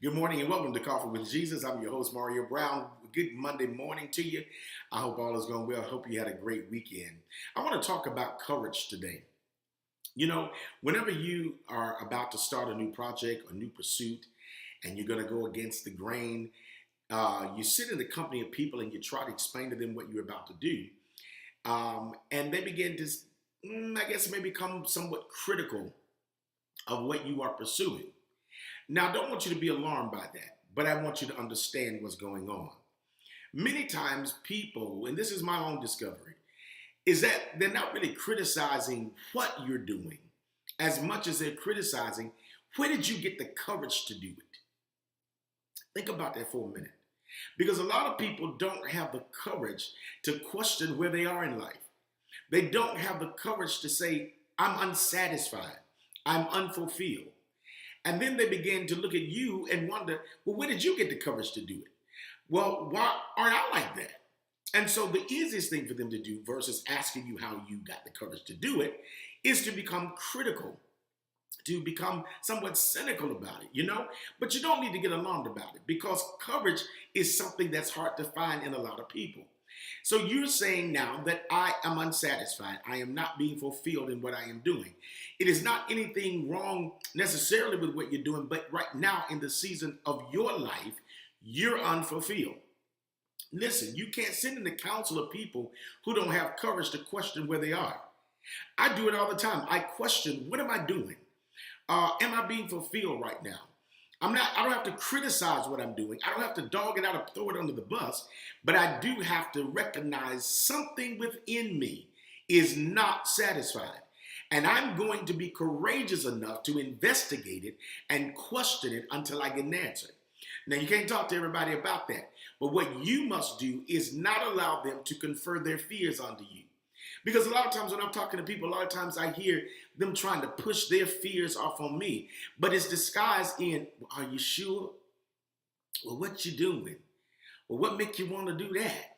Good morning and welcome to Coffee with Jesus. I'm your host, Mario Brown. Good Monday morning to you. I hope all is going well. I hope you had a great weekend. I want to talk about courage today. You know, whenever you are about to start a new project or new pursuit and you're going to go against the grain, you sit in the company of people and you try to explain to them what you're about to do. And they begin to, I guess, maybe become somewhat critical of what you are pursuing. Now, I don't want you to be alarmed by that, but I want you to understand what's going on. Many times people, and this is my own discovery, is that they're not really criticizing what you're doing as much as they're criticizing where did you get the courage to do it? Think about that for a minute. Because a lot of people don't have the courage to question where they are in life. They don't have the courage to say, I'm unsatisfied, I'm unfulfilled. And then they begin to look at you and wonder, well, where did you get the courage to do it? Well, why aren't I like that? And so the easiest thing for them to do versus asking you how you got the courage to do it is to become critical, to become somewhat cynical about it, But you don't need to get alarmed about it because courage is something that's hard to find in a lot of people. So you're saying now that I am unsatisfied. I am not being fulfilled in what I am doing. It is not anything wrong necessarily with what you're doing, but right now in the season of your life, you're unfulfilled. Listen, you can't sit in the council of people who don't have courage to question where they are. I do it all the time. I question, what am I doing? Am I being fulfilled right now? I don't have to criticize what I'm doing. I don't have to dog it out or throw it under the bus, but I do have to recognize something within me is not satisfied. And I'm going to be courageous enough to investigate it and question it until I get an answer. Now, you can't talk to everybody about that, but what you must do is not allow them to confer their fears onto you. Because a lot of times when I'm talking to people, a lot of times I hear them trying to push their fears off on me. But it's disguised in, are you sure? Well, what you doing? Well, what make you want to do that?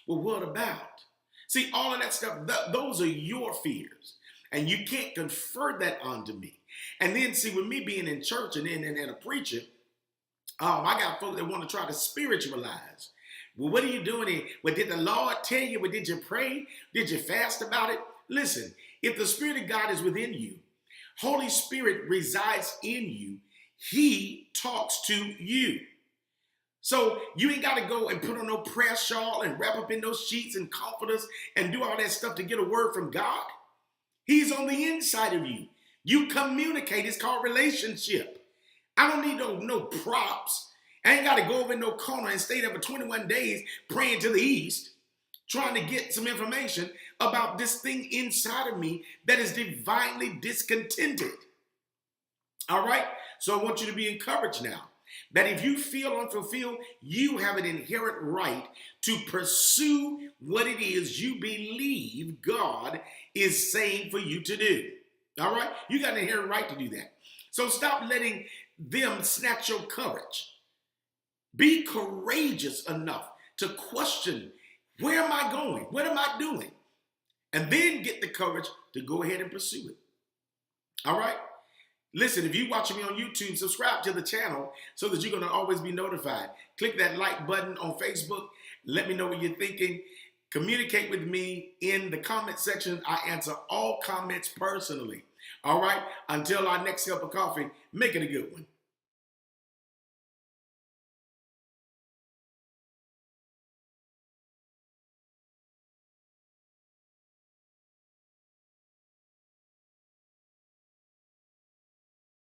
Well, what about? See, all of that stuff, those are your fears. And you can't confer that onto me. And then see, with me being in church and a preacher, I got folks that want to try to spiritualize. Well, what are you doing here? Well, did the Lord tell you? Well, did you pray? Did you fast about it? Listen, if the Spirit of God is within you, Holy Spirit resides in you, He talks to you. So you ain't got to go and put on no prayer shawl and wrap up in those sheets and comforters and do all that stuff to get a word from God. He's on the inside of you. You communicate. It's called relationship. I don't need no props. I ain't got to go over in no corner and stay there for 21 days praying to the east, trying to get some information about this thing inside of me that is divinely discontented. All right? So I want you to be encouraged now that if you feel unfulfilled, you have an inherent right to pursue what it is you believe God is saying for you to do. All right? You got an inherent right to do that. So stop letting them snatch your courage. Be courageous enough to question, where am I going? What am I doing? And then get the courage to go ahead and pursue it. All right? Listen, if you're watching me on YouTube, subscribe to the channel so that you're going to always be notified. Click that like button on Facebook. Let me know what you're thinking. Communicate with me in the comment section. I answer all comments personally. All right? Until our next cup of coffee, make it a good one.